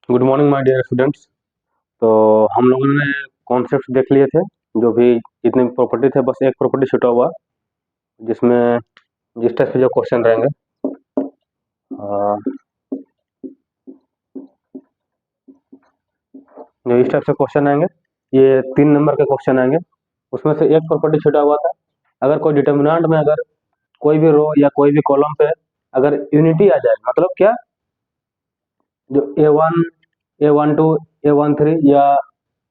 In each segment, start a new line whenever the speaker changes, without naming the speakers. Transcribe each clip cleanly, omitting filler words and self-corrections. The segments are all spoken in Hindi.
Good morning my dear students. तो हम लोगों ने कॉन्सेप्ट देख लिए थे। जो भी जितने भी प्रॉपर्टी थे, बस एक प्रॉपर्टी छूटा हुआ, जिसमें जिस टाइप से जो क्वेश्चन रहेंगे, जो इस टाइप से क्वेश्चन आएंगे, ये 3 नंबर के क्वेश्चन आएंगे। उसमें से एक प्रॉपर्टी छूटा हुआ था। अगर कोई डिटर्मिनेंट में अगर कोई भी रो या कोई भी कॉलम पे अगर यूनिटी आ जाए, मतलब क्या, जो A1, A12, A13 या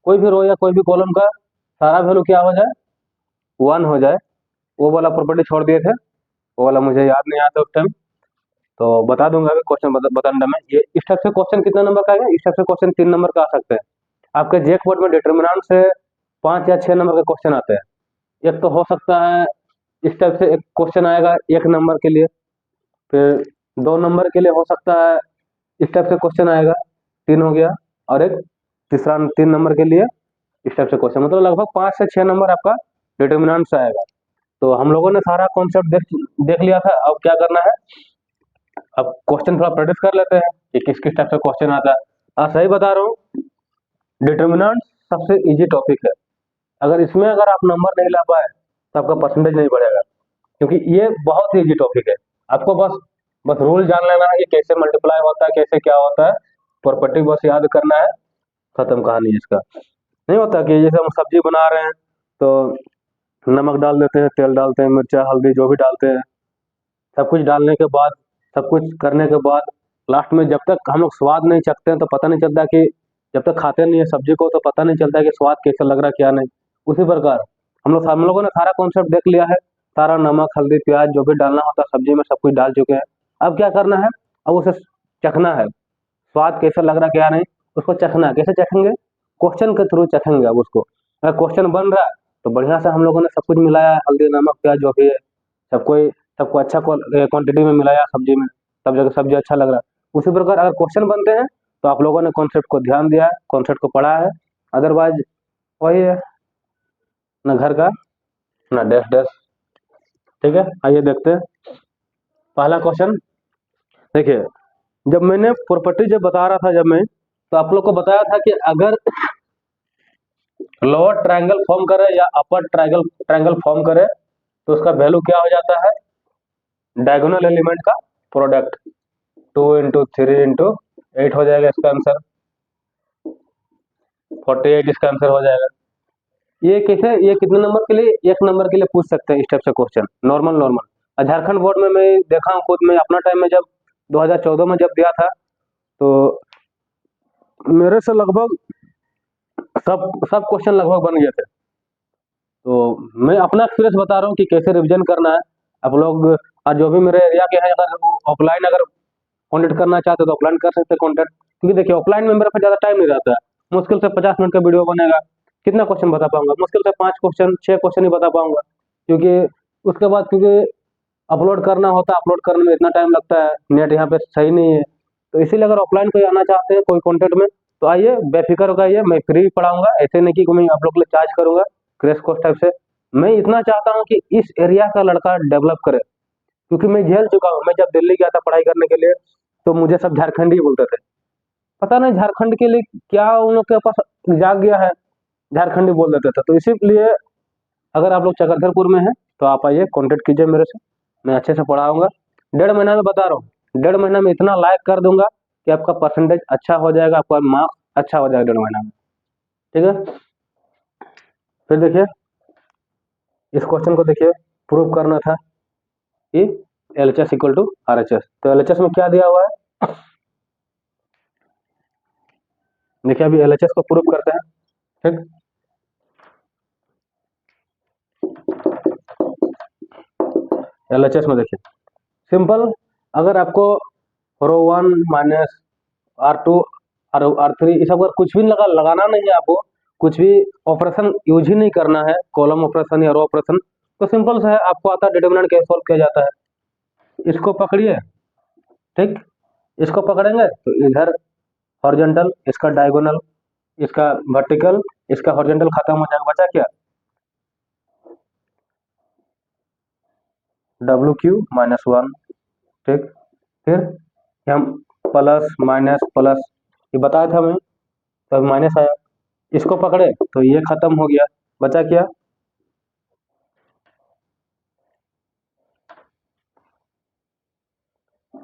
कोई भी रो या कोई भी कॉलम का सारा वैल्यू क्या हो जाए, 1 हो जाए, वो वाला प्रॉपर्टी छोड़ दिए थे। वो वाला मुझे याद नहीं आता उस टाइम, तो बता दूंगा अभी क्वेश्चन बताने में। ये इस टाइप से क्वेश्चन कितना नंबर का आएगा? इस टाइप से क्वेश्चन 3 नंबर का आ सकते हैं। आपके जेक बोर्ड में डिटर्मिनेंट से 5 या 6 नंबर के क्वेश्चन आते हैं। एक तो हो सकता है इस टाइप से एक क्वेश्चन आएगा 1 नंबर के लिए, फिर 2 नंबर के लिए हो सकता है इस टाइप से क्वेश्चन आएगा, 3 हो गया, और एक तीसरा 3 नंबर के लिए इस टाइप से क्वेश्चन, मतलब लगभग 5 से 6 नंबर आपका डिटर्मिनेंट से आएगा। तो हम लोगों ने सारा कॉन्सेप्ट देख लिया था। अब क्या करना है, अब क्वेश्चन थोड़ा प्रैक्टिस कर लेते हैं कि किस किस टाइप से क्वेश्चन आता है। सही बता रहा हूँ, डिटर्मिनेंट सबसे इजी टॉपिक है। अगर इसमें अगर आप नंबर नहीं ला पाए तो आपका परसेंटेज नहीं बढ़ेगा, क्योंकि ये बहुत ही इजी टॉपिक है। आपको बस बस रूल जान लेना है कि कैसे मल्टीप्लाई होता है, कैसे क्या होता है, प्रॉपर्टी बस याद करना है, खत्म कहानी है इसका। नहीं होता कि जैसे हम सब्जी बना रहे हैं तो नमक डाल देते हैं, तेल डालते हैं, मिर्चा हल्दी जो भी डालते हैं, सब कुछ डालने के बाद, सब कुछ करने के बाद, लास्ट में जब तक हम लोग स्वाद नहीं चखते हैं तो पता नहीं चलता कि, जब तक खाते नहीं है सब्जी को तो पता नहीं चलता कि स्वाद कैसा लग रहा है क्या नहीं। उसी प्रकार हम लोगों ने सारा कॉन्सेप्ट देख लिया है। सारा नमक हल्दी प्याज जो भी डालना होता है सब्जी में सब कुछ डाल चुके हैं। अब क्या करना है, अब उसे चखना है, स्वाद कैसा लग रहा क्या नहीं, उसको चखना है। कैसे चखेंगे? क्वेश्चन के थ्रू चखेंगे। अब उसको अगर क्वेश्चन बन रहा है तो बढ़िया से हम लोगों ने सब कुछ मिलाया है, हल्दी नमक प्याज जो भी है, सबको सबको अच्छा क्वांटिटी में मिलाया सब्जी में, सब जगह सब्जी अच्छा लग रहा है। उसी प्रकार अगर क्वेश्चन बनते हैं तो आप लोगों ने कॉन्सेप्ट को ध्यान दिया है, कॉन्सेप्ट को पढ़ा है। अदरवाइज वही है, ना घर का ना डैश डैश। ठीक है, आइए देखते हैं पहला क्वेश्चन। देखिए, जब मैंने प्रॉपर्टी जब बता रहा था, जब मैं तो आप लोग को बताया था कि अगर लोअर ट्रायंगल फॉर्म करे या अपर ट्रायंगल ट्रायंगल फॉर्म करे तो उसका वैल्यू क्या हो जाता है, डायगोनल एलिमेंट का प्रोडक्ट। 2 × 3 × 8 हो जाएगा इसका आंसर, 48 इसका आंसर हो जाएगा। ये कैसे, ये कितने नंबर के लिए? 1 नंबर के लिए पूछ सकते हैं इस टाइप से क्वेश्चन, नॉर्मल नॉर्मल। और झारखंड बोर्ड में मैं देखा हूँ खुद, में अपना टाइम में जब 2014 में जब दिया था तो मेरे से लगभग सब सब क्वेश्चन लगभग बन गए थे। तो मैं अपना एक्सपीरियंस बता रहा हूँ कि कैसे रिवीजन करना है। आप लोग और जो भी मेरे एरिया के हैं, अगर ऑफलाइन अगर कॉन्टेक्ट करना चाहते हो तो ऑफलाइन कर सकते हैं कॉन्टेक्ट, क्योंकि देखिए ऑफलाइन में मेरे पास ज़्यादा टाइम नहीं रहता है। मुश्किल से 50 मिनट का वीडियो बनेगा, कितना क्वेश्चन बता पाऊंगा? मुश्किल से 5 क्वेश्चन 6 क्वेश्चन ही बता पाऊंगा, क्योंकि उसके बाद क्योंकि अपलोड करना होता है, अपलोड करने में इतना टाइम लगता है, नेट यहाँ पे सही नहीं है। तो इसीलिए अगर ऑफलाइन कोई आना चाहते हैं कोई कॉन्टेक्ट में तो आइए, बेफिक्र होकर आइए, मैं फ्री पढ़ाऊंगा। ऐसे नहीं कि मैं आप लोग के लिए चार्ज करूंगा क्रैश कोर्स टाइप से। मैं इतना चाहता हूँ कि इस एरिया का लड़का डेवलप करे, क्योंकि मैं झेल चुका हूँ। मैं जब दिल्ली गया था पढ़ाई करने के लिए तो मुझे सब झारखंडी बोलते थे। पता नहीं झारखंड के लिए क्या उन लोग के पास जाग गया है, झारखंडी बोल देते थे। तो इसीलिए अगर आप लोग चक्रधरपुर में हैं तो आप आइए, कांटेक्ट कीजिए मेरे से, मैं अच्छे से पढ़ाऊंगा। 1.5 महीना में बता रहा हूँ, 1.5 महीना में इतना लायक कर दूंगा कि आपका परसेंटेज अच्छा हो जाएगा, आपका मार्क्स अच्छा हो जाएगा 1.5 महीना में। ठीक है, फिर देखिए इस क्वेश्चन को देखिए, प्रूव करना था कि LHS इक्वल टू RHS। तो LHS में क्या दिया हुआ है, देखिए अभी LHS को प्रूव करते हैं। ठीक, LHS में देखिए सिंपल, अगर आपको रो 1 माइनस R2 और R3 इस अगर कुछ भी लगाना नहीं है, आपको कुछ भी ऑपरेशन यूज ही नहीं करना है, कॉलम ऑपरेशन या रो ऑपरेशन, तो सिंपल सा है, आपको आता है डिटरमिनेंट कैसे सॉल्व किया जाता है। इसको पकड़िए, ठीक, इसको पकड़ेंगे तो इधर हॉरिजॉन्टल, इसका डायगोनल, इसका वर्टिकल, इसका हॉरिजॉन्टल खत्म हो जाएगा, बचा क्या, WQ -1। ठीक, फिर हम प्लस माइनस प्लस ये बताया था हमें, तो माइनस आया, इसको पकड़े तो ये खत्म हो गया, बचा क्या,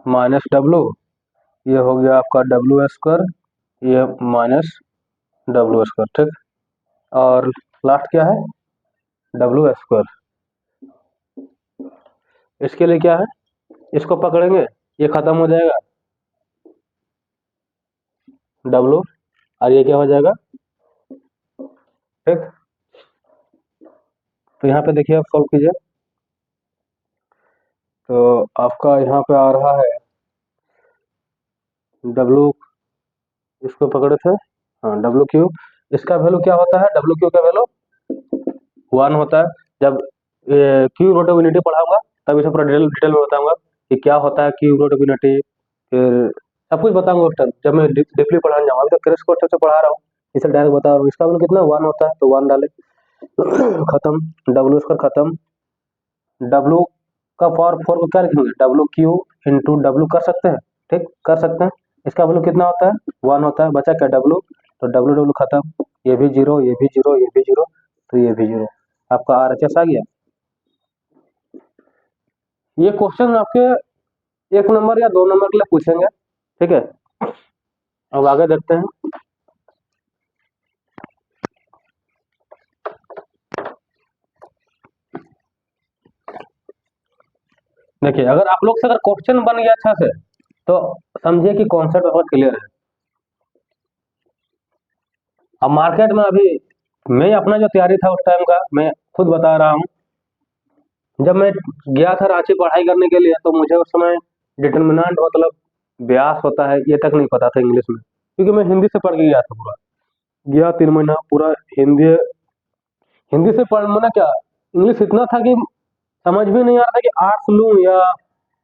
माइनस डब्लू, ये हो गया आपका डब्लू स्क्वायर, ये माइनस डब्लू स्क्वायर, ठीक। और लास्ट क्या है, डब्लू स्क्वायर। इसके लिए क्या है, इसको पकड़ेंगे ये खत्म हो जाएगा डब्लू, और ये क्या हो जाएगा, ठीक। तो यहाँ पे देखिए आप सॉल्व कीजिए, तो आपका यहाँ पे आ रहा है डब्लू, इसको पकड़े थे, हाँ डब्लू क्यू, इसका वैल्यू क्या होता है, डब्लू क्यू का वैल्यू 1 होता है। जब क्यू रूट ऑफ यूनिटी पढ़ाऊंगा तब इसे पूरा डिटेल में बताऊंगा कि क्या होता है क्यू रूट ऑफ यूनिटी, फिर सब कुछ बताऊंगा उस टाइम जब मैं डीपली पढ़ाने जाऊंगा। अभी तो क्रैश कोर्स से पढ़ा रहा हूँ, इसे डायरेक्ट बता रहा हूँ। इसका वैल्यू कितना 1 होता है, तो 1 डाले खत्म, डब्लू स्क्वायर खत्म, डब्लू का पावर 4 को क्या लिखेंगे, डब्लू क्यू इंटू डब्लू कर सकते हैं, ठीक कर सकते हैं। इसका वैल्यू कितना होता है, 1 होता है, बचा क्या डब्लू, तो डब्लू डब्लू खत्म, ये भी जीरो, ये भी जीरो, ये भी जीरो, तो ये भी जीरो, आपका RHS आ गया। ये क्वेश्चन आपके 1 नंबर या 2 नंबर के लिए पूछेंगे, ठीक है। अब आगे देखते हैं, देखिए अगर आप लोग से अगर क्वेश्चन बन गया अच्छा से तो समझिए कि कॉन्सेप्ट बहुत क्लियर है। अब मार्केट में अभी मैं अपना जो तैयारी था उस टाइम का मैं खुद बता रहा हूँ, जब मैं गया था रांची पढ़ाई करने के लिए तो मुझे उस समय डिटर्मिनेंट मतलब ब्यास होता है ये तक नहीं पता था इंग्लिश में, क्योंकि मैं हिंदी से पढ़ के गया था पूरा, गया 3 महीना पूरा हिंदी, हिंदी से पढ़ मैंने क्या, इंग्लिश इतना था कि समझ भी नहीं आ रहा था कि आर्ट्स लूं या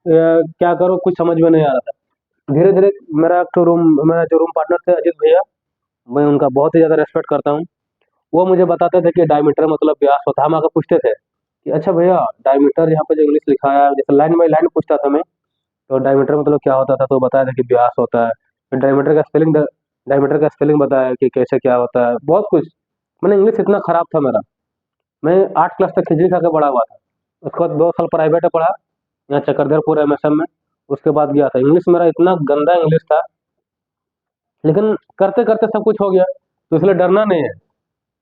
क्या करूं, कुछ समझ में नहीं आ रहा था। धीरे धीरे मेरा एक रूम, मेरा जो रूम पार्टनर थे अजीत भैया, मैं उनका बहुत ही ज्यादा रेस्पेक्ट करता हूँ, वो मुझे बताते थे कि डायमीटर मतलब व्यास होता है। हम आकर पूछते थे कि अच्छा भैया डायमीटर यहाँ पे जो इंग्लिश लिखा है, जैसे लाइन बाई लाइन पूछता था मैं, तो डायमीटर मतलब क्या होता था, तो बताया था कि व्यास होता है, फिर डायमीटर का स्पेलिंग बताया कि कैसे क्या होता है, बहुत कुछ। मैंने इंग्लिश इतना खराब था मेरा, मैं 8 क्लास तक खिचड़ी खा के बड़ा हुआ था, उसके बाद 2 साल प्राइवेट में पढ़ा यहाँ चक्रधरपुर MSM में, उसके बाद गया था। इंग्लिश मेरा इतना गंदा इंग्लिश था, लेकिन करते करते सब कुछ हो गया, तो इसलिए डरना नहीं है।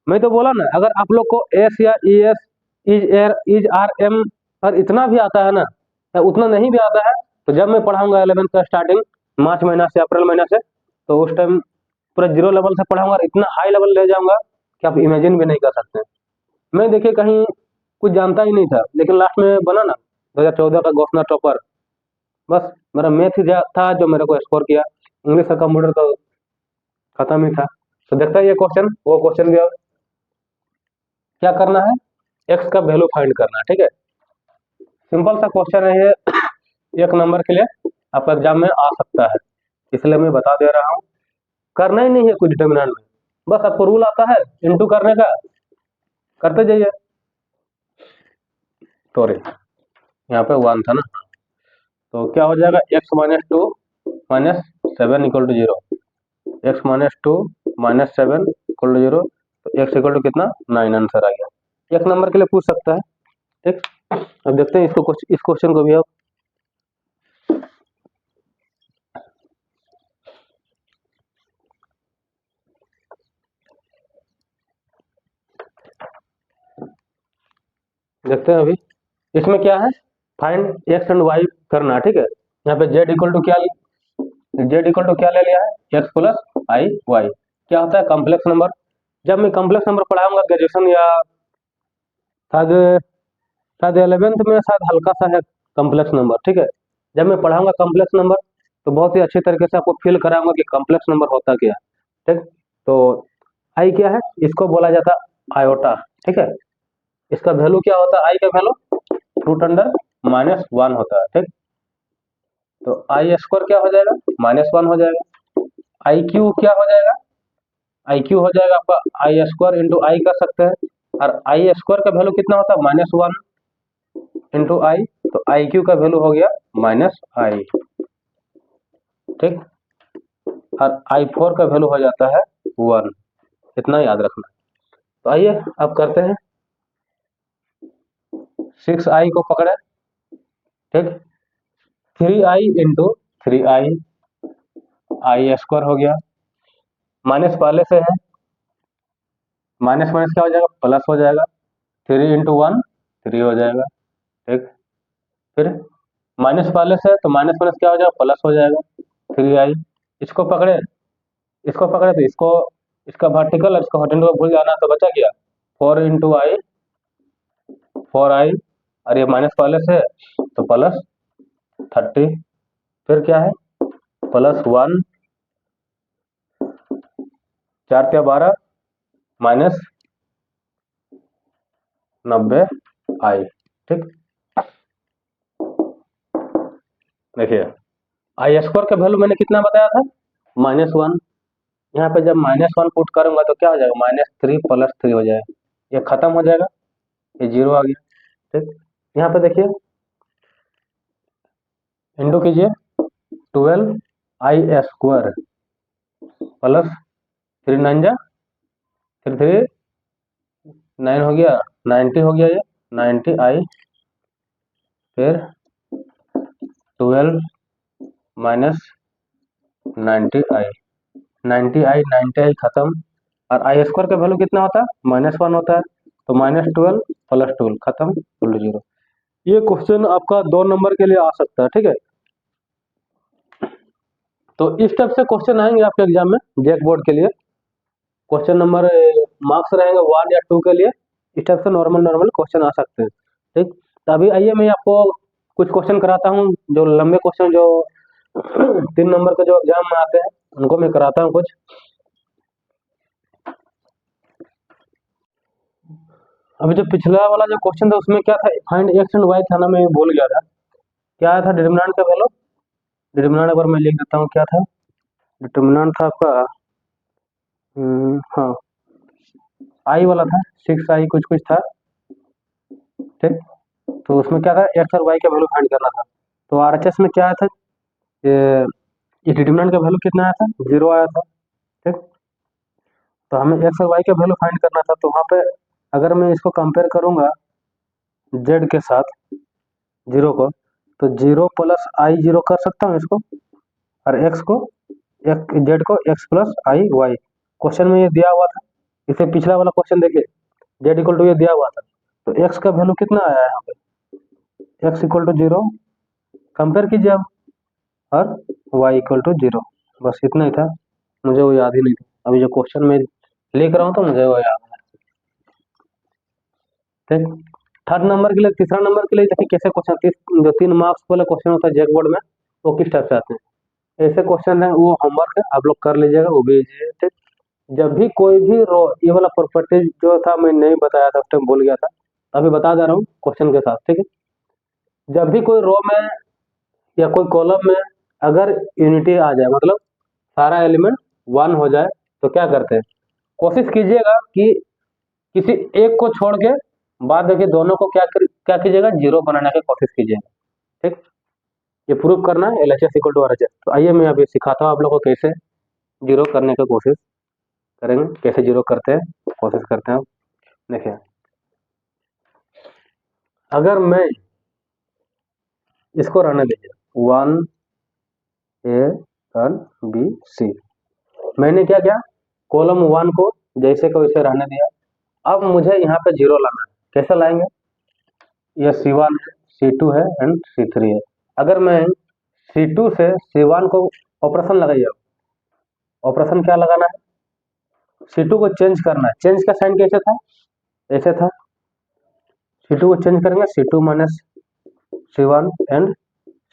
मैं तो बोला ना, अगर आप लोग को एस या ES, इज एर, इज आर एम अगर इतना भी आता है ना, या उतना नहीं भी आता है, तो जब मैं पढ़ाऊंगा 11th का स्टार्टिंग मार्च महीना से अप्रैल महीना से, तो उस टाइम पूरा 0 लेवल से पढ़ाऊंगा और इतना हाई लेवल ले जाऊंगा कि आप इमेजिन भी नहीं कर सकते। मैं देखिए कहीं कुछ जानता ही नहीं था, लेकिन लास्ट में बना ना 2014 का घोषणा टॉपर। बस मेरा मैथ ही था जो मेरे को स्कोर किया, इंग्लिश का कंप्यूटर तो खत्म ही था। तो देखता है ये क्वेश्चन, वो क्वेश्चन भी अब क्या करना है, एक्स का वैल्यू फाइंड करना है, ठीक है। सिंपल सा क्वेश्चन है ये, 1 नंबर के लिए आपका एग्जाम में आ सकता है, इसलिए मैं बता दे रहा हूँ। करना ही नहीं है कुछ डिटर्मिनेंट में, बस आपको रूल आता है इंटू करने का, करते जाइए। सॉरी यहाँ पे 1 था ना, तो क्या हो जाएगा, x minus 2 minus 7 equal to 0, x minus 2 minus 7 equal to 0, तो एक्स इक्वल टू कितना 9 आंसर आ गया। 1 नंबर के लिए पूछ सकता है, ठीक। अब देखते हैं इसको, इस क्वेश्चन को भी अब देखते हैं। अभी इसमें क्या है, फाइंड एक्स एंड वाई करना है, ठीक है। यहाँ पे जेड इक्वल टू क्या, जेड इक्वल टू क्या ले लिया है, एक्स प्लस आई वाई, क्या होता है कॉम्प्लेक्स नंबर। जब मैं कॉम्प्लेक्स नंबर पढ़ाऊंगा ग्रेजुएशन या शायद शायद 11th में शायद हल्का सा है कॉम्प्लेक्स नंबर, ठीक है। जब मैं पढ़ाऊंगा कॉम्प्लेक्स नंबर तो बहुत ही अच्छी तरीके से आपको फील कराऊंगा कि कॉम्प्लेक्स नंबर होता क्या है, ठीक। तो आई क्या है, इसको बोला जाता है आयोटा, ठीक है। इसका वैल्यू क्या होता है, आई का वैल्यू रूट अंडर -1 होता है, ठीक। तो आई स्क्वायर क्या हो जाएगा, -1 हो जाएगा। आई क्यू क्या हो जाएगा, आई क्यू हो जाएगा आपका आई स्क्वायर इंटू आई कर सकते हैं, और आई स्क्वायर का वैल्यू कितना होता है -1 इंटू आई, तो आई क्यू का वैल्यू हो गया -i। ठीक। और I4 का वैल्यू हो जाता है 1, इतना याद रखना। तो आइए अब करते हैं। 6i को पकड़े, ठीक। 3i इंटू 3i, I² हो गया, माइनस पहले से है, माइनस माइनस क्या हो जाएगा, प्लस हो जाएगा। 3 इंटू 1 3 हो जाएगा, ठीक। फिर माइनस पहले से है तो माइनस माइनस क्या हो जाएगा, प्लस हो जाएगा। 3i, इसको पकड़े, इसको पकड़े तो इसको, इसका वर्टिकल और इसका हॉरिजॉन्टल भूल जाना, तो बचा क्या, 4 इंटू आई, 4i, और ये माइनस पहले से है तो प्लस 30। फिर क्या है, प्लस 1, 4 क्या 12, माइनस 90i, ठीक। देखिए I² का वैल्यू मैंने कितना बताया था, -1। यहाँ पे जब -1 पुट करूंगा तो क्या हो जाएगा, -3 + 3 हो जाएगा, ये खत्म हो जाएगा, ये 0 आ गया, ठीक। यहाँ पे देखिए इंटू कीजिए, 12i² प्लस 3 9 जा 3 3 9 हो गया, 90 हो गया, ये 90i, फिर 12 माइनस 90i, 90i 90i खत्म। और I² का वैल्यू कितना होता है, -1 होता है, तो -12 + 12 खत्म, फुल 0। ये क्वेश्चन आपका 2 नंबर के लिए आ सकता है, ठीक है। तो इस टाइप से क्वेश्चन आएंगे आपके एग्जाम में, जैक बोर्ड के लिए। क्वेश्चन नंबर मार्क्स रहेंगे 1 या 2 के लिए, इस टाइप से नॉर्मल नॉर्मल क्वेश्चन आ सकते हैं, ठीक। तो अभी आइए मैं आपको कुछ क्वेश्चन कराता हूँ, जो लंबे क्वेश्चन जो 3 नंबर के जो एग्जाम में आते हैं उनको मैं कराता हूँ कुछ। अभी जो पिछला वाला जो क्वेश्चन था उसमें क्या था, फाइंड एक्स एंड वाई था ना, मैं भूल गया था, क्या आया था डिटरमिनेंट का वैल्यू। डिटरमिनेंट एक बार मैं लिख देता हूँ, क्या था डिटरमिनेंट था आपका, हाँ आई वाला था, 6i कुछ कुछ था, ठीक। तो उसमें क्या था, एक्स और वाई का वैल्यू फाइंड करना था। तो RHS में क्या आया था, ये डिटरमिनेंट का वैल्यू कितना आया था, 0 आया था, ठीक। तो हमें एक्स और वाई का वैल्यू फाइंड करना था, तो वहाँ पे अगर मैं इसको कंपेयर करूंगा जेड के साथ 0 को, तो 0 + i 0 कर सकता हूँ इसको, और एक्स को, जेड को x + i y, क्वेश्चन में ये दिया हुआ था। इसे पिछला वाला क्वेश्चन देखिए, जेड इक्वल टू ये दिया हुआ था, तो एक्स का वैल्यू कितना आया है यहाँ पे, एक्स इक्वल टू 0, कंपेयर कीजिए अब, और वाई इक्वल टू 0, बस इतना ही था, मुझे वो याद ही नहीं था। अभी जो क्वेश्चन में लिख रहा हूँ तो मुझे वो याद है, ठीक। थर्ड नंबर के लिए, तीसरा नंबर के लिए देखिए कैसे क्वेश्चन, जो 3 मार्क्स वाला क्वेश्चन होता है जैक बोर्ड में, वो किस टाइप से आते हैं, ऐसे क्वेश्चन है, वो होमवर्क है, आप लोग कर लीजिएगा, वो भेजिए, ठीक। जब भी कोई भी रो, ये वाला प्रॉपर्टी जो था मैं नहीं बताया था, उस टाइम भूल गया था, अभी बता दे रहा हूँ क्वेश्चन के साथ, ठीक है। जब भी कोई रो में या कोई कॉलम में अगर यूनिटी आ जाए, मतलब सारा एलिमेंट 1 हो जाए, तो क्या करते हैं, कोशिश कीजिएगा कि किसी एक को छोड़ के बाद देखिए दोनों को क्या कीजिएगा, 0 बनाने की कोशिश कीजिएगा, ठीक। ये प्रूव करना है LHS = RHS। तो आइए मैं अभी सिखाता हूँ आप लोगों को कैसे 0 करने की कोशिश करेंगे, कैसे 0 करते हैं, कोशिश करते हैं। देखिए अगर मैं इसको रहने दीजिए 1 A टर्न B C, मैंने क्या किया, कॉलम 1 को जैसे को वैसे रहने दिया। अब मुझे यहाँ पे 0 लाना है, कैसे लाएंगे, ये C1 है, C2 है एंड C3 है। अगर मैं C2 से C1 को ऑपरेशन लगाइए, ऑपरेशन क्या लगाना है, C2 को चेंज करना है, चेंज का साइन कैसे था, ऐसे था, C2 को चेंज करेंगे, C2 minus C1, and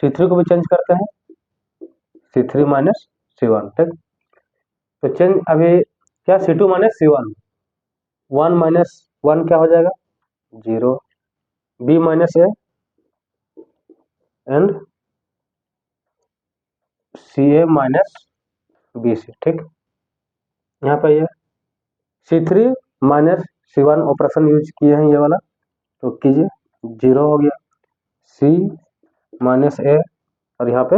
C3 को भी चेंज करते हैं, C3 माइनस C1, ठीक। तो चेंज अभी क्या, C2 माइनस C1, 1 माइनस 1 क्या हो जाएगा, 0, B minus A and CA minus BC, ठीक। यहाँ पे ये C3 minus C1 operation use किए हैं, ये वाला, तो कीजिए, 0 हो गया, C माइनस A, और यहाँ पे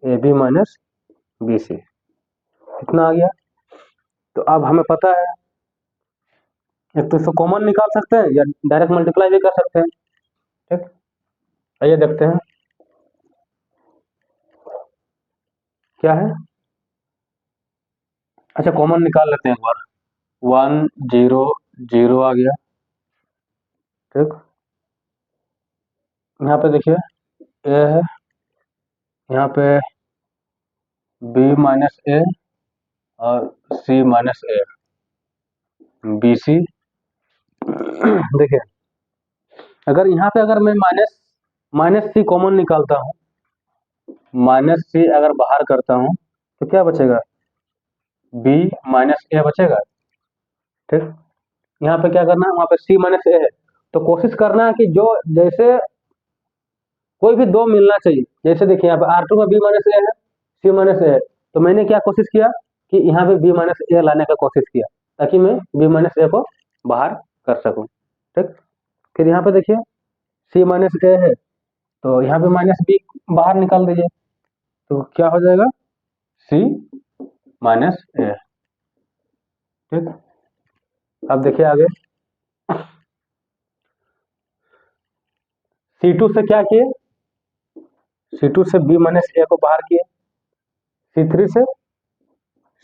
a b minus b c, इतना आ गया। तो अब हमें पता है, एक तो इसको कॉमन निकाल सकते हैं या डायरेक्ट मल्टीप्लाई भी कर सकते हैं। ठीक, आइए देखते हैं क्या है। अच्छा, कॉमन निकाल लेते हैं एक बार। 1 0 0 आ गया। ठीक, यहाँ पे देखिए ए है, यहाँ पे बी माइनस ए और सी माइनस ए, बी सी। देखिए, अगर यहाँ पे अगर मैं माइनस माइनस सी कॉमन निकालता हूँ, माइनस सी अगर बाहर करता हूँ तो क्या बचेगा, बी माइनस ए बचेगा। ठीक, यहाँ पे क्या करना है, वहाँ पे सी माइनस ए है, तो कोशिश करना है कि जो जैसे कोई भी दो मिलना चाहिए। जैसे देखिए यहाँ पे R2 में बी माइनस ए है, सी माइनस ए है, तो मैंने क्या कोशिश किया कि यहाँ पे बी माइनस ए लाने का कोशिश किया, ताकि मैं बी माइनस ए को बाहर कर सकूं। ठीक, फिर यहाँ पे देखिए सी माइनस ए है, तो यहाँ पे माइनस बी बाहर निकाल दीजिए, तो क्या हो जाएगा, सी माइनस ए। ठीक, अब देखिए आगे, C2 से क्या किए, C2 से बी माइनस ए को बाहर किए, C3 से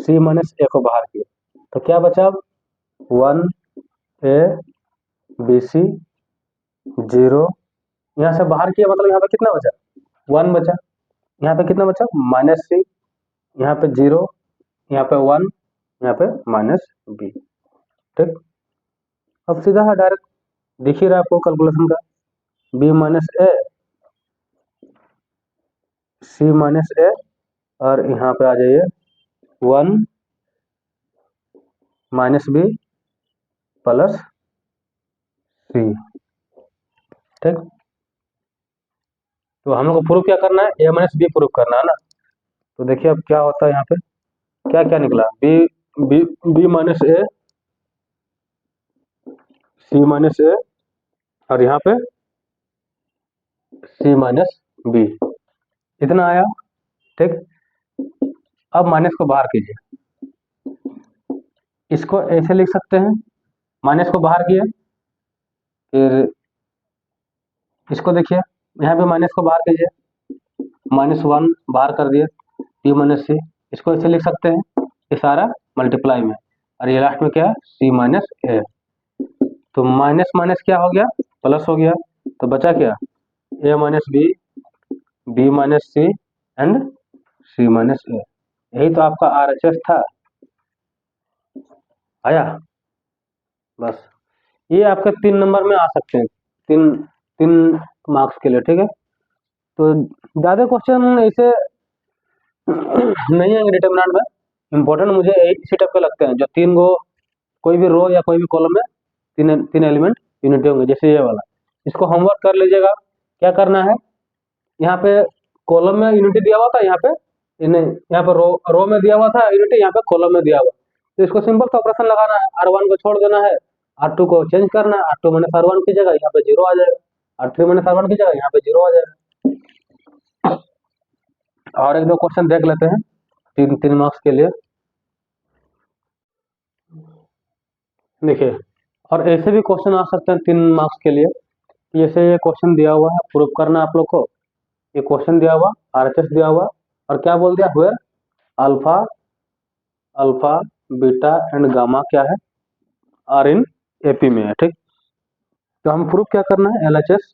सी माइनस ए को बाहर किए, तो क्या बचा, 1 ए बी सी 0, यहाँ से बाहर किया, मतलब यहाँ पे कितना बचा, 1 बचा। यहाँ पे कितना बचा, माइनस सी, यहाँ पे 0, यहाँ पे 1, यहाँ पे माइनस बी। ठीक, अब सीधा है, डायरेक्ट दिख ही रहा है आपको कैलकुलेशन का, बी माइनस ए सी माइनस ए, और यहाँ पे आ जाइए 1 माइनस बी प्लस सी। ठीक, तो हम लोग को प्रूव क्या करना है, ए माइनस बी प्रूव करना है ना। तो देखिए अब क्या होता है, यहाँ पे क्या क्या निकला, बी बी बी माइनस ए सी माइनस ए, और यहाँ पे सी माइनस बी, इतना आया। ठीक, अब माइनस को बाहर कीजिए, इसको ऐसे लिख सकते हैं, माइनस को बाहर किए, फिर इसको देखिए, यहाँ पे माइनस को बाहर कीजिए, -1 बाहर कर दिए, पी माइनस सी, इसको ऐसे लिख सकते हैं, ये सारा मल्टीप्लाई में, और ये लास्ट में क्या है, सी माइनस ए। तो माइनस माइनस क्या हो गया, प्लस हो गया, तो बचा क्या, a minus b, b minus c and c minus a. यही तो आपका RHS था, आया। बस ये आपके 3 नंबर में आ सकते हैं, 3 3 मार्क्स के लिए। ठीक है, तो ज़्यादा क्वेश्चन ऐसे नहीं आएंगे डिटर्मिनेंट में। इम्पोर्टेंट मुझे इसी टाइप के लगते हैं, जो 3 गो कोई भी रो या कोई भी कॉलम में तीन तीन एलिमेंट यूनिटी होंगे, जैसे ये वाला। इसको होमवर्क कर लीजिएगा, क्या करना है, यहाँ पे कॉलम में यूनिटी दिया हुआ था, यहाँ पे नहीं, यहाँ पे रो में दिया हुआ था यूनिटी, यहाँ पे कॉलम में दिया हुआ, तो इसको सिंपल सा ऑपरेशन लगाना है, R1 को छोड़ देना है, R2 को चेंज करना है, R2 माइनस R1 की जगह यहाँ पे 0 आ जाएगा, R3 माइनस R1 की जगह यहाँ पे 0 आ जाएगा। और एक दो क्वेश्चन देख लेते हैं 3 मार्क्स के लिए। देखिए, और ऐसे भी क्वेश्चन आ सकते हैं 3 मार्क्स के लिए, जैसे ये क्वेश्चन दिया हुआ है, प्रूव करना आप लोग को, ये क्वेश्चन दिया हुआ, RHS दिया हुआ, और क्या बोल दिया, where alpha alpha beta and gamma क्या है, आर इन AP में है। ठीक, तो हम प्रूफ क्या करना है, LHS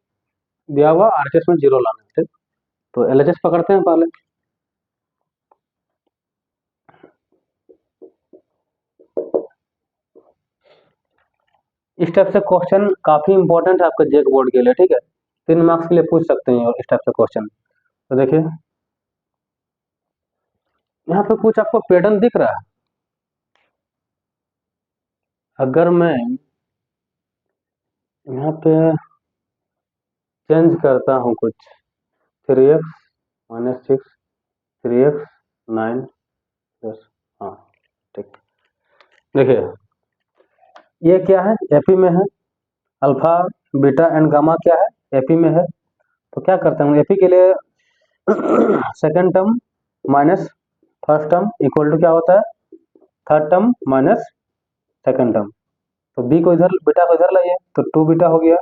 दिया हुआ, RHS में 0 लाना है। ठीक, तो LHS पकड़ते हैं पहले। इस टाइप से क्वेश्चन काफी इंपॉर्टेंट है आपके जेक बोर्ड के लिए। ठीक है, 3 मार्क्स के लिए पूछ सकते हैं इस टाइप से क्वेश्चन। तो देखिए, यहाँ पे कुछ आपको पैटर्न दिख रहा है, अगर मैं यहाँ पे चेंज करता हूँ कुछ, 3x -6 3x 9 10, हाँ ठीक। देखिए, ये क्या है, AP में है, अल्फा बीटा एंड गामा क्या है, AP में है। तो क्या करते हैं, AP के लिए second term minus first term equal to क्या होता है, third term minus second term. तो बी को इधर, बीटा को इधर लाइए, तो 2 बीटा हो गया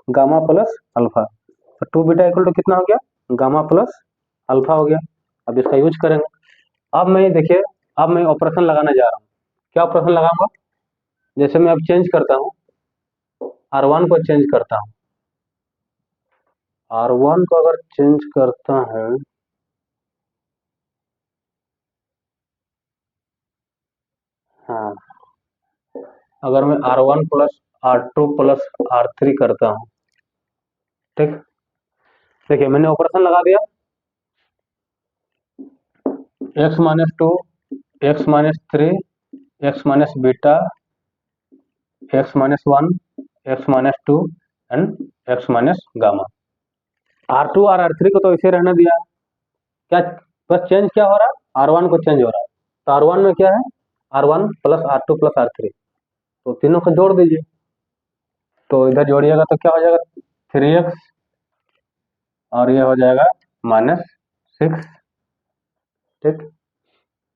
गामा प्लस अल्फा। तो 2 बीटा इक्वल टू कितना हो गया, गामा प्लस अल्फा हो गया। अब इसका यूज करेंगे। अब मैं देखिए, अब मैं ऑपरेशन लगाने जा रहा हूँ। क्या ऑपरेशन लगाऊंगा, जैसे मैं अब चेंज करता हूँ, R1 को चेंज करता हूँ। R1 को अगर चेंज करता है, हाँ, अगर मैं R1 plus R2 plus R3 करता हूँ, ठीक, देखिए मैंने ऑपरेशन लगा दिया, x minus 2, x minus 3, x minus beta, x minus 1, x minus 2 and x minus gamma. R2 और R3 को तो इसे रहने दिया, क्या बस चेंज क्या हो रहा है, R1 को चेंज हो रहा है। तो R1 में क्या है, R1 plus R2 plus R3, तो तीनों को जोड़ दीजिए। तो इधर जोड़िएगा तो क्या हो जाएगा, 3x, और ये हो जाएगा -6, ठीक।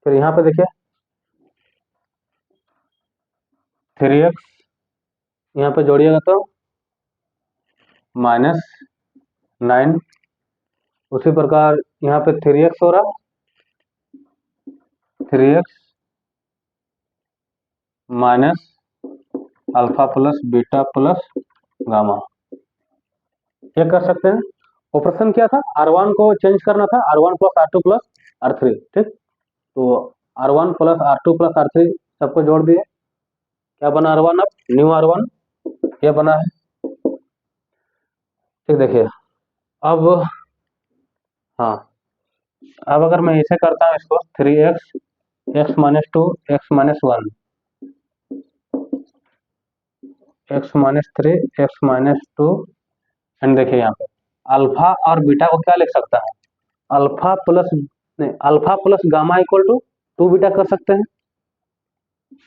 फिर यहाँ पे देखिए 3x, यहाँ पे जोड़िएगा तो -9। उसी प्रकार यहाँ पे 3x हो रहा, 3x minus alpha plus beta plus gamma, ये कर सकते हैं। ऑपरेशन क्या था, R1 को चेंज करना था, R1 plus R2 plus R3, ठीक। तो R1 plus R2 plus R3 सबको जोड़ दिए, क्या बना R1, अब न्यू R1 ये बना है, ठीक। देखिए अब, हाँ, अब अगर मैं इसे करता हूँ इसको 3x, x minus 2, x minus 1, x minus 3, x minus 2, and देखिए यहाँ पे अल्फा और बीटा को क्या लिख सकता है, अल्फा प्लस, नहीं, alpha plus gamma equal to 2 beta कर सकते हैं।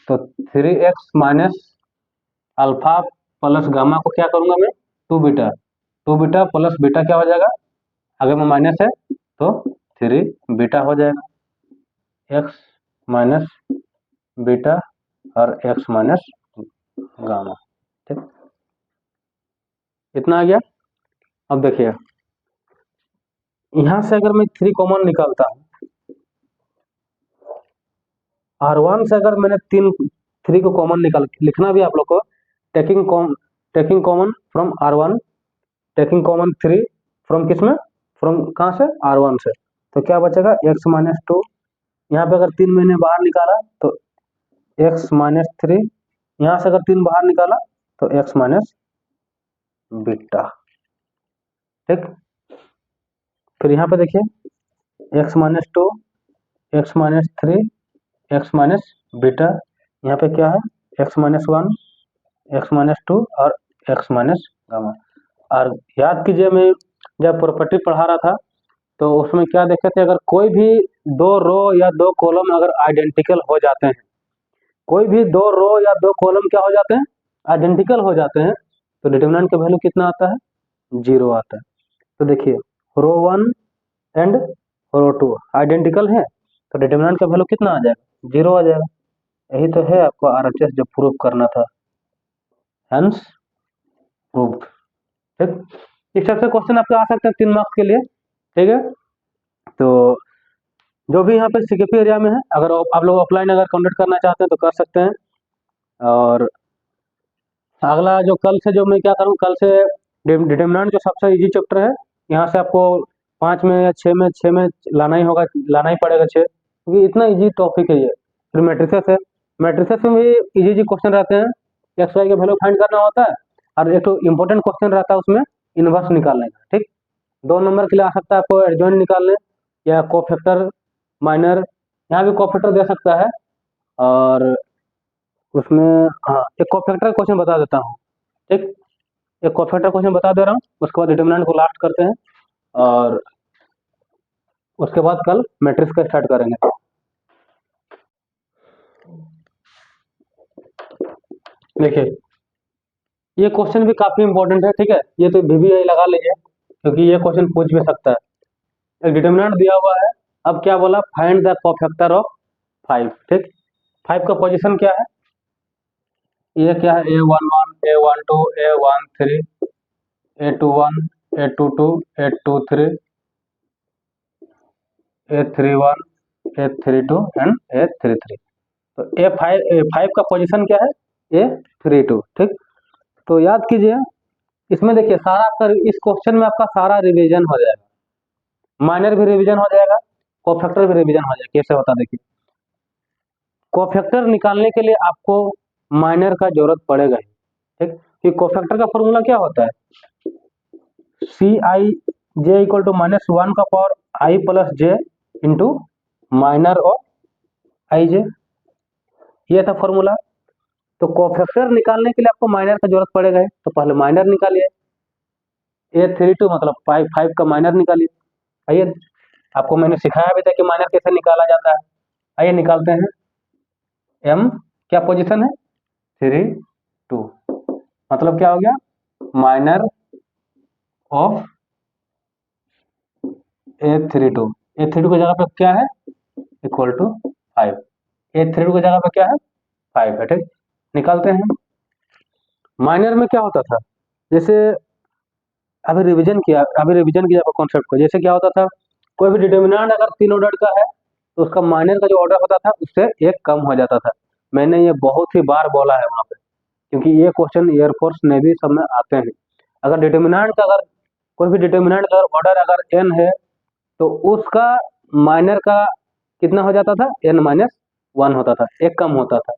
तो 3x minus alpha plus gamma को क्या करूंगा मैं, 2 बीटा, 2 बीटा प्लस बीटा क्या हो जाएगा, आगे में माइनस है तो 3 बीटा हो जाएगा, x माइनस बीटा और x माइनस गामा, ठीक, इतना आ गया। अब देखिए यहां से अगर मैं 3 कॉमन निकालता हूं, R1 से अगर मैंने 3 को कॉमन निकाल, लिखना भी आप लोग को, taking common from R1, taking common 3 from किसमें, फ्रॉम कहाँ से, R1 से, तो क्या बचेगा, x माइनस 2, यहाँ पे अगर 3 मैंने बाहर निकाला तो x माइनस 3, यहाँ से अगर 3 बाहर निकाला तो x माइनस बीटा, ठीक। फिर यहाँ पे देखिए x minus 2, x minus 3, x minus beta, यहाँ पे क्या है, x माइनस 1, x माइनस 2 और x माइनस गामा। और याद कीजिए मैं जब प्रॉपर्टी पढ़ा रहा था तो उसमें क्या देखे थे, अगर कोई भी 2 रो या 2 कॉलम अगर आइडेंटिकल हो जाते हैं, कोई भी 2 रो या 2 कॉलम क्या हो जाते हैं, आइडेंटिकल हो जाते हैं, तो डिटरमिनेंट का वैल्यू कितना आता है, 0 आता है। तो देखिए रो 1 एंड रो 2 आइडेंटिकल है, तो डिटरमिनेंट का वैल्यू कितना आ जाएगा, 0 आ जाएगा। यही तो है आपको RHS जो प्रूव करना था, हेंस प्रूव्ड, ठीक। इस टाइप से क्वेश्चन आपके आ सकते हैं 3 मार्क्स के लिए, ठीक है। तो जो भी यहाँ पे CKP एरिया में है, अगर आप लोग ऑफलाइन अगर कंडक्ट करना चाहते हैं तो कर सकते हैं। और अगला जो कल से जो मैं क्या करूँ, कल से डिटरमिनेंट जो सबसे इजी चैप्टर है, यहाँ से आपको 5 में या 6 में लाना ही होगा, लाना ही पड़ेगा 6, क्योंकि इतना इजी टॉपिक है ये। फिर मैट्रिसेस है, मैट्रिसेस में भी इजी इजी क्वेश्चन रहते हैं, एक्स वाई का वैल्यू फाइंड करना होता है, और एक तो इम्पोर्टेंट क्वेश्चन रहता है उसमें इनवर्स निकालने का, ठीक। 2 नंबर के लिए आ सकता है आपको एडजॉइंट निकालने, या कोफैक्टर माइनर, यहाँ भी कोफैक्टर दे सकता है। और उसमें, हाँ, एक कोफैक्टर क्वेश्चन बता देता हूँ, ठीक। एक कोफैक्टर क्वेश्चन बता दे रहा हूँ, उसके बाद डिटरमिनेंट को लास्ट करते हैं, और उसके बाद कल मैट्रिक्स का स्टार्ट करेंगे। देखिए ये क्वेश्चन भी काफी इंपॉर्टेंट है, ठीक है, ये तो VBI लगा लीजिए, क्योंकि ये क्वेश्चन पूछ भी सकता है। एक डिटरमिनेंट दिया हुआ है अब क्या बोला, फाइंड द कोफैक्टर ऑफ 5। ठीक, 5 का पोजीशन क्या है, ये क्या है, A11, A12, A13, A21, A22, A23, A31, A32 and A33। तो A5 का पोजीशन क्या है, A32। ठीक, तो याद कीजिए, इसमें देखिए सारा आपका इस क्वेश्चन में आपका सारा रिवीजन हो जाएगा, माइनर भी रिवीजन हो जाएगा, कोफैक्टर भी रिवीजन हो जाएगा। कैसे होता है देखिए, कोफैक्टर निकालने के लिए आपको माइनर का जरूरत पड़ेगा ही। ठीक, कि कोफैक्टर का फॉर्मूला क्या होता है, Cij इक्वल टू -1 का power i plus j into minor of i j, ये था फॉर्मूला। तो कोफैक्टर निकालने के लिए आपको माइनर का जरूरत पड़ेगा ही, तो पहले माइनर निकालिए, A32 मतलब 5 का माइनर निकालिए। आइए, आपको मैंने सिखाया भी था कि माइनर कैसे निकाला जाता है। आइए निकालते हैं। m क्या पोजीशन है, 32, मतलब क्या हो गया, माइनर ऑफ A32। A32 की जगह पे क्या है, इक्वल टू 5। A32 की जगह पे क्या है, 5 है। ठीक, निकालते हैं। माइनर में क्या होता था, जैसे अभी रिवीजन किया कॉन्सेप्ट को। जैसे क्या होता था, कोई भी डिटर्मिनेंट अगर 3 ऑर्डर का है तो उसका माइनर का जो ऑर्डर होता था उससे एक कम हो जाता था। मैंने ये बहुत ही बार बोला है वहाँ पे, क्योंकि ये क्वेश्चन एयरफोर्स नेवी सब में आते हैं। अगर डिटर्मिनेंट का अगर कोई भी डिटर्मिनेंट का ऑर्डर अगर n है तो उसका माइनर का कितना हो जाता था, n-1 होता था, एक कम होता था।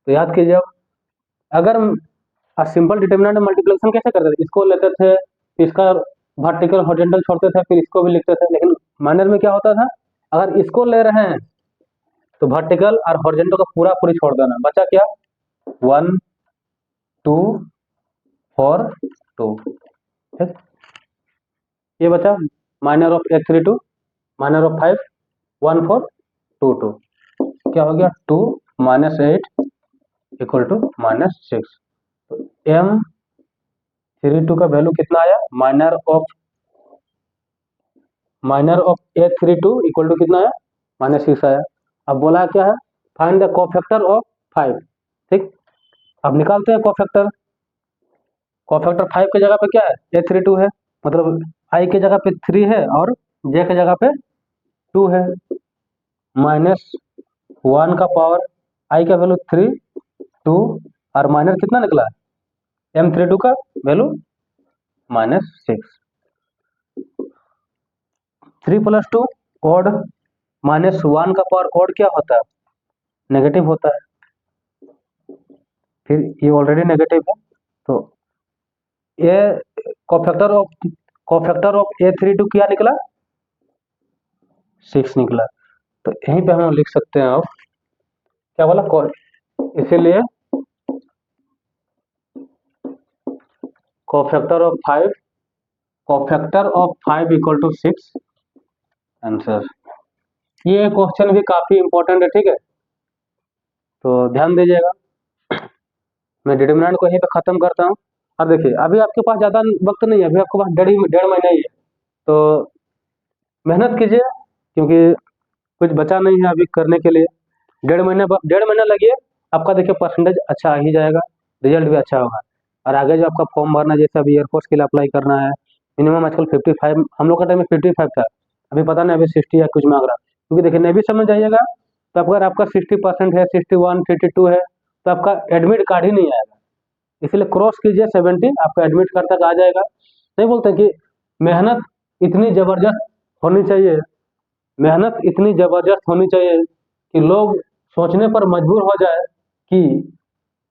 तो याद कीजिए, अगर सिंपल डिटर्मिनेंट मल्टीप्लिकेशन कैसे करते थे, इसको लेते थे, इसका वर्टिकल हॉरिजॉन्टल छोड़ते थे, फिर इसको भी लिखते थे। लेकिन माइनर में क्या होता था, अगर इसको ले रहे हैं तो वर्टिकल और हॉरिजॉन्टल का पूरा पूरी छोड़ देना, बचा क्या, 1 2 4 2। ठीक, ये बचा minor of A32, minor of 5 1 4 2 2, क्या हो गया, 2 -8 इक्वल टू -6। तो M32 का वैल्यू कितना आया, minor of A32 equal to कितना आया, -6 आया। अब बोला क्या है, फाइंड द कोफैक्टर ऑफ 5। ठीक, अब निकालते हैं कोफैक्टर। कोफैक्टर 5 की जगह पे क्या है, A32 है, मतलब i की जगह पे 3 है और j की जगह पे 2 है। -1 का पावर i का वैल्यू 3 2 और माइनर कितना निकला, M32 का वैल्यू -6। 3 + 2 ऑड, -1 का पावर ऑड क्या होता है, नेगेटिव होता है। फिर ये ऑलरेडी नेगेटिव है, तो ये कोफैक्टर ऑफ A32 क्या निकला, 6 निकला। तो यहीं पे हम लिख सकते हैं, अब क्या बोला, इसीलिए cofactor of 5 equal to 6 answer. ये क्वेश्चन भी काफी इंपॉर्टेंट है। ठीक है, तो ध्यान दीजिएगा। मैं डिटर्मिनेंट को यहीं पे खत्म करता हूँ। अब देखिए, अभी आपके पास ज़्यादा वक्त नहीं है, अभी आपके पास डेढ़ महीना ही है, तो मेहनत कीजिए, क्योंकि कुछ बचा नहीं है अभी करने के लिए। डेढ़ महीना लगिए, आपका देखिए परसेंटेज अच्छा आ ही जाएगा, रिजल्ट भी अच्छा होगा। और आगे जो आपका फॉर्म भरना, जैसे अभी एयरफोर्स के लिए अप्लाई करना है, मिनिमम आजकल 55, हम लोग का टाइम में 55 था, अभी पता नहीं अभी 60 या कुछ मांग रहा। क्योंकि देखिए नेवी सब में जाइएगा तो अगर आपका 60% है, 61 52 है, तो आपका एडमिट कार्ड ही नहीं आएगा। इसलिए क्रॉस कीजिए 70, आपका एडमिट कार्ड तक आ जाएगा। नहीं बोलते कि मेहनत इतनी जबरदस्त होनी चाहिए, मेहनत इतनी जबरदस्त होनी चाहिए कि लोग सोचने पर मजबूर हो जाए कि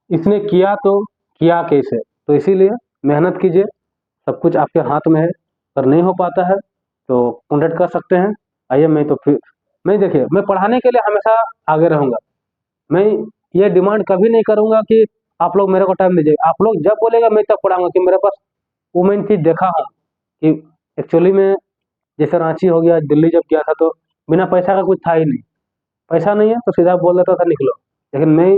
इसने किया तो किया कैसे। तो इसीलिए मेहनत कीजिए, सब कुछ आपके हाथ में है। अगर नहीं हो पाता है तो कॉन्टेक्ट कर सकते हैं। आइए, मैं तो फिर मैं देखिए, मैं पढ़ाने के लिए हमेशा आगे रहूँगा। मैं ये डिमांड कभी नहीं करूँगा कि आप लोग मेरे को टाइम दीजिए। आप लोग जब बोलेगा मैं तब पढ़ाऊँगा, कि मेरे पास वो मैं चीज़ देखा हूँ कि एक्चुअली में, जैसे रांची हो गया, दिल्ली जब गया था तो बिना पैसा का कुछ था ही नहीं। पैसा नहीं है तो सीधा बोल देता था निकलो। लेकिन मैं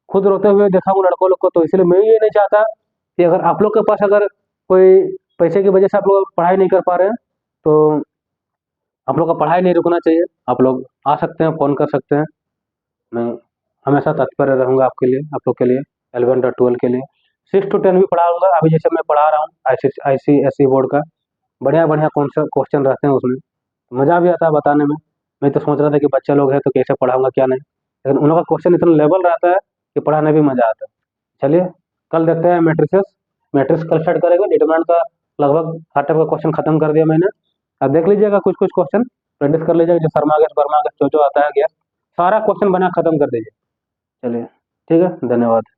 खुद रोते हुए देखा हूँ लड़कों लोग को, तो इसलिए मैं ये नहीं चाहता कि अगर आप लोग के पास अगर कोई पैसे की वजह से आप लोग पढ़ाई नहीं कर पा रहे हैं तो आप लोग का पढ़ाई नहीं रुकना चाहिए, आप लोग आ सकते हैं, फ़ोन कर सकते हैं। मैं हमेशा तत्पर रहूँगा आपके लिए, आप लोग के लिए, 11th और 12th के लिए। 6 to 10 भी पढ़ाऊँगा, अभी जैसे मैं पढ़ा रहा हूँ आईसीएसई बोर्ड का, बढ़िया-बढ़िया क्वेश्चन रहते हैं उसमें, मज़ा भी आता है बताने में। मैं तो सोच रहा था कि बच्चे लोग हैं तो कैसे पढ़ाऊँगा क्या नहीं, लेकिन उन लोगों का क्वेश्चन इतना लेवल रहता है कि पढ़ाने में भी मज़ा आता है। चलिए, कल देखते हैं मैट्रिक्स कल स्टार्ट करेंगे, डिटरमिनेंट का लगभग हर टाइप का क्वेश्चन खत्म कर दिया मैंने। अब देख लीजिएगा कुछ-कुछ क्वेश्चन, प्रैक्टिस कर लीजिएगा, जो शर्मा गेस, वर्मा गेस जो-जो आता है गैस, सारा क्वेश्चन बना खत्म कर दीजिए। चलिए, ठीक है, धन्यवाद।